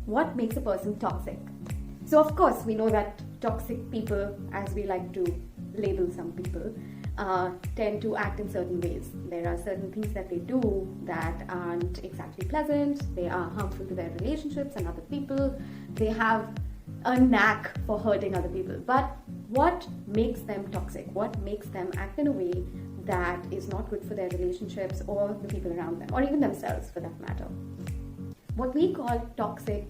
what makes a person toxic? So of course, we know that toxic people, as we like to label some people, tend to act in certain ways. There are certain things that they do that aren't exactly pleasant. They are harmful to their relationships and other people. They have a knack for hurting other people. But what makes them toxic? What makes them act in a way that is not good for their relationships or the people around them, or even themselves for that matter? What we call toxic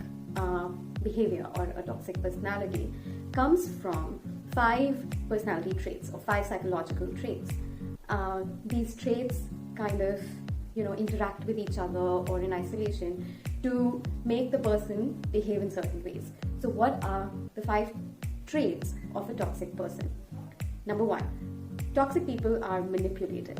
behavior or a toxic personality comes from 5 personality traits or 5 psychological traits. These traits kind of interact with each other or in isolation to make the person behave in certain ways. So what are the 5 traits of a toxic person? Number 1, toxic people are manipulative.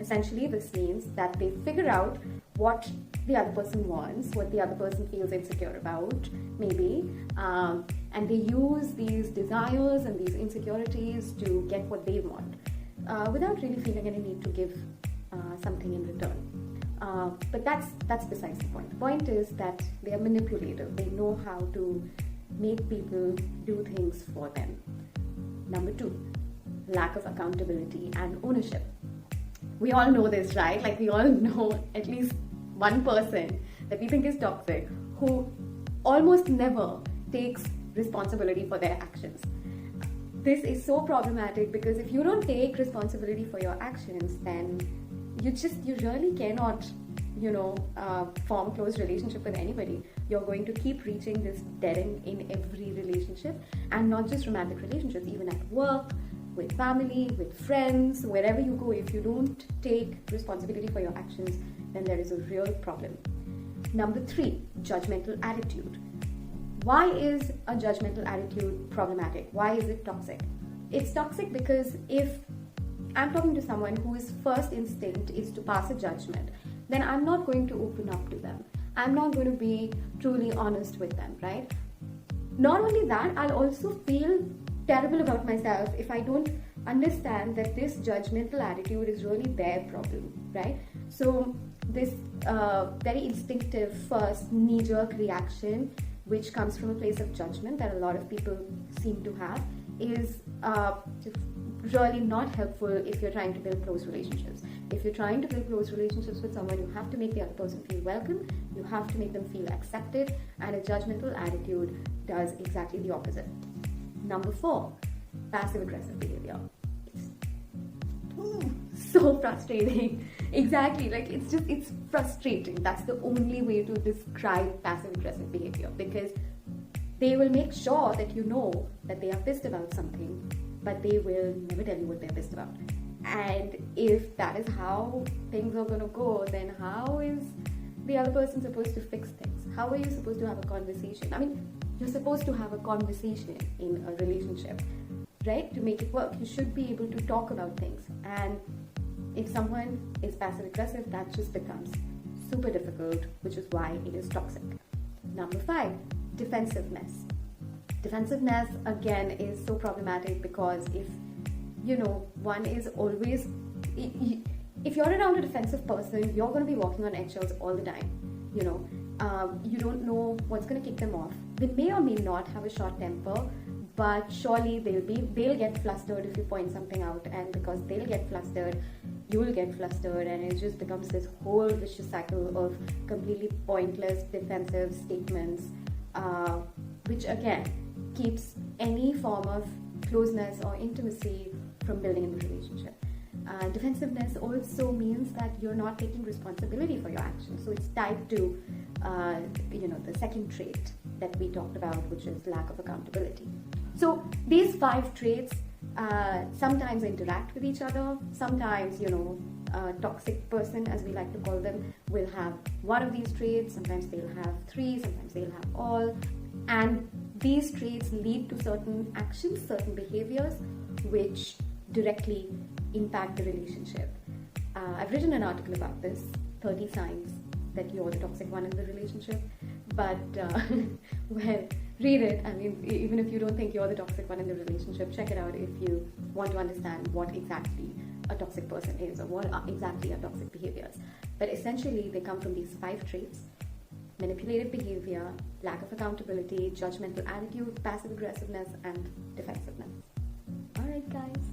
Essentially, this means that they figure out what the other person wants, what the other person feels insecure about, maybe, and they use these desires and these insecurities to get what they want, without really feeling any need to give something in return. But that's besides the point. The point is that they are manipulative. They know how to make people do things for them. Number 2, lack of accountability and ownership. We all know this, right? Like, we all know at least one person that we think is toxic who almost never takes responsibility for their actions. This is so problematic because if you don't take responsibility for your actions, then you really cannot form close relationship with anybody. You're going to keep reaching this dead end in every relationship, and not just romantic relationships, even at work, with family, with friends, wherever you go. If you don't take responsibility for your actions, then there is a real problem. Number 3, judgmental attitude. Why is a judgmental attitude problematic? Why is it toxic? It's toxic because if I'm talking to someone whose first instinct is to pass a judgment, then I'm not going to open up to them. I'm not going to be truly honest with them, right? Not only that, I'll also feel terrible about myself if I don't understand that this judgmental attitude is really their problem, right? So this very instinctive first knee-jerk reaction, which comes from a place of judgment that a lot of people seem to have, is really not helpful if you're trying to build close relationships. If you're trying to build close relationships with someone, you have to make the other person feel welcome, you have to make them feel accepted, and a judgmental attitude does exactly the opposite. Number 4, passive-aggressive behavior. It's so frustrating. Exactly, like it's frustrating. That's the only way to describe passive-aggressive behavior, because they will make sure that you know that they are pissed about something, but they will never tell you what they're pissed about. And if that is how things are going to go, then how is the other person supposed to fix things? How are you supposed to have a conversation? I mean, you're supposed to have a conversation in a relationship, right? To make it work, you should be able to talk about things. And if someone is passive-aggressive, that just becomes super difficult, which is why it is toxic. Number 5, defensiveness. Defensiveness, again, is so problematic because if, one is always... If you're around a defensive person, you're going to be walking on eggshells all the time, You don't know what's going to kick them off. They may or may not have a short temper, but surely they'll get flustered if you point something out, and because they'll get flustered, you'll get flustered, and it just becomes this whole vicious cycle of completely pointless defensive statements, which again keeps any form of closeness or intimacy from building in the relationship. Defensiveness also means that you're not taking responsibility for your actions. So it's tied to, the second trait that we talked about, which is lack of accountability. So these 5 traits sometimes interact with each other. Sometimes, a toxic person, as we like to call them, will have one of these traits. Sometimes they'll have 3, sometimes they'll have all. And these traits lead to certain actions, certain behaviors, which directly impact the relationship. I've written an article about this, 30 signs that you're the toxic one in the relationship. But, read it. I mean, even if you don't think you're the toxic one in the relationship, check it out if you want to understand what exactly a toxic person is or what exactly are toxic behaviors. But essentially, they come from these 5 traits. manipulative behavior, lack of accountability, judgmental attitude, passive aggressiveness, and defensiveness. Alright guys,